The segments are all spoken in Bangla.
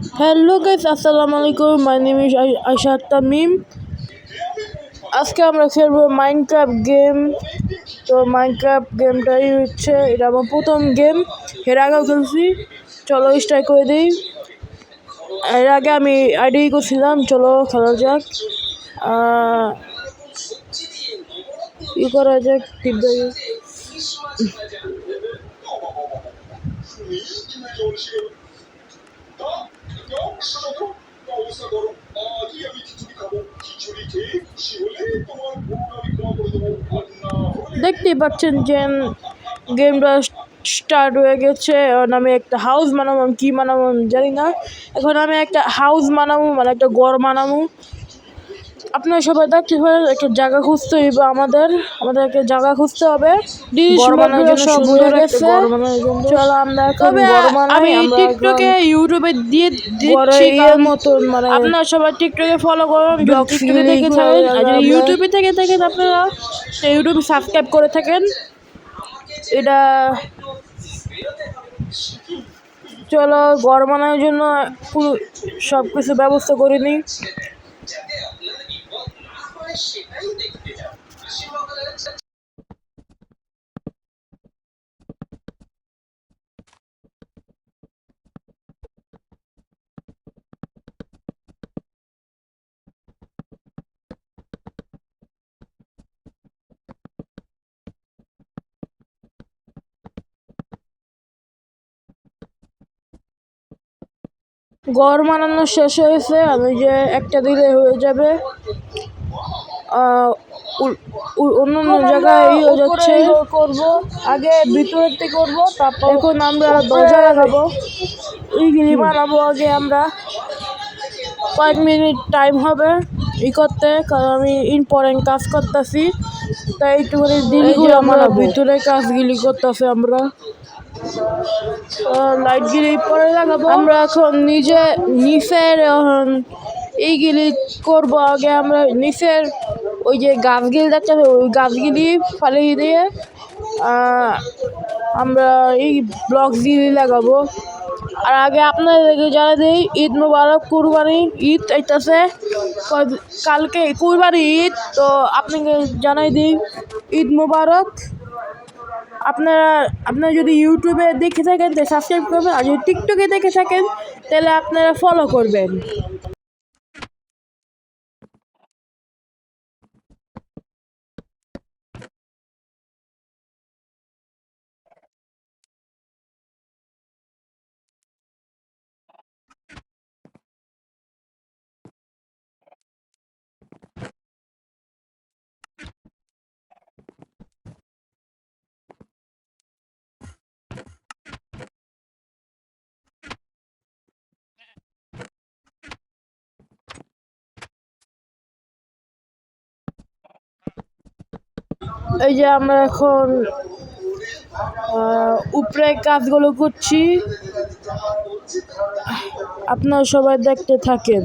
হ্যালো গাইস, আসসালামু আলাইকুম। My name is Ashad Tamim. আজকে আমরা খেলবো মাইনক্রাফট গেম। তো মাইনক্রাফট গেমটাই হচ্ছে এটা আমার প্রথম গেম। এর আগেও খেলছি। চলো স্টার্ট করে দিই। এর আগে আমি আইডি করছিলাম। চলো খেলা যাক। ই করা যাক। দেখতেই পাচ্ছেন যে গেমটা স্টার্ট হয়ে গেছে। এখন আমি একটা হাউস বানাবো, কি বানাবো জানি না। এখন আমি একটা হাউস বানাবো, মানে একটা ঘর বানাবো। আপনারা সবাই দেখতে পারেন একটা জায়গা খুঁজতে হইবে। আমাদেরকে জায়গা খুঁজতে হবে। ঘর বানানোর জন্য সব হয়ে গেছে। চলো আমরা এখন ঘর বানাই। আমি টিকটকে ইউটিউবে দিয়ে দিচ্ছি মতন, মানে আপনারা সবাই টিকটকে ফলো করুন, টিকটকে দেখে থাকেন। আর যদি ইউটিউবে থেকে থাকেন আপনারা ইউটিউবে সাবস্ক্রাইব করে থাকেন। এটা চলো ঘর বানানোর জন্য পুরো সব কিছু ব্যবস্থা করে নিই। ঘর বানানো শেষ হয়েছে। আমি যে একটা দিলে হয়ে যাবে। অন্য জায়গায় হয়ে যাচ্ছে। করবো আগে ভিতরেরটা করবো, তারপর এখন আমরা দরজা লাগাবো। ওইগুলি বানাবো আগে আমরা। কয়েক মিনিট টাইম হবে করতে, কারণ আমি ইম্পর্টেন্ট কাজ করতেছি, তাই একটুখানি দিনগুলো আমরা ভিতরে কাজগুলি করতেছি। আমরা লাইটগুলি পরে লাগাবো। আমরা এখন নিচের এইগুলি করবো। আগে আমরা নিচের ওই যে গাছগুলি দেখতে হবে, ওই গাছগুলি ফালিয়ে দিয়ে আমরা এই ব্লকসগুলি লাগাবো। আর আগে আপনাদেরকে জানাই দিই, ঈদ মোবারক। কুরবানি ঈদ আইতাছে কালকে, কুরবানি ঈদ। তো আপনাকে জানাই দিই ঈদ মোবারক। আপনারা যদি ইউটিউবে দেখে থাকেন তাহলে সাবস্ক্রাইব করবেন, আর যদি টিকটকে দেখে থাকেন তাহলে আপনারা ফলো করবেন। এই যে আমরা এখন উপরে কাজগুলো করছি, আপনারা সবাই দেখতে থাকেন।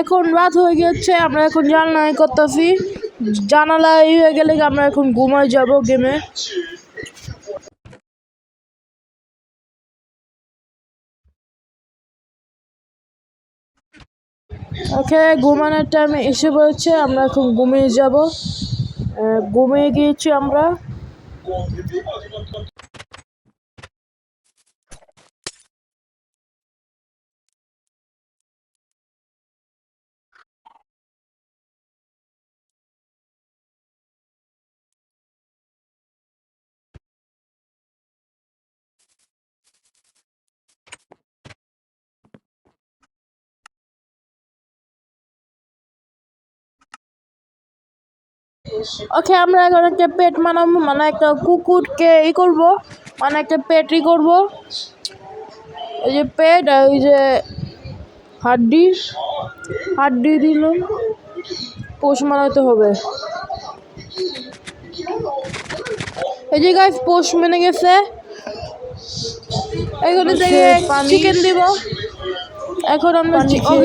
এখন রাত হয়ে গেছে, আমরা এখন জানালাই করতেছি। জানালা হয়ে গেলে আমরা এখন ঘুমায় যাব গেমে। ওকে, ঘুমানোর টাইম এসে পড়েছে, আমরা এখন ঘুমিয়ে যাব। ঘুমিয়ে গিয়েছি আমরা। ওকে, আমরা এখন একটা পেট বানাবো, মানে একটা কুকুরকে করবো, মানে একটা পেট করবো। এই যে পেট, আর ওই যে হাড্ডি দিল, পোষ মানাতে হবে। এই যে গাইস, পোষ মেনে গেছে। এখানে থেকে চিকেন দিব। এখন আমরা চিকেন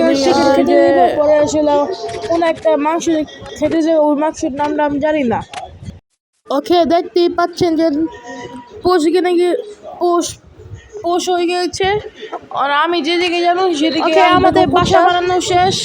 খেতে দিব, পরে আসলে কোন একটা মাংস খেতে যাবো, ওই মাংসের নামটা আমি জানি না। ওকে, দেখতেই পাচ্ছেন যে পোষ পোষ হয়ে গেছে। আর আমি যেদিকে যাবো সেদিকে আমাদের বাসা বানানো শেষ।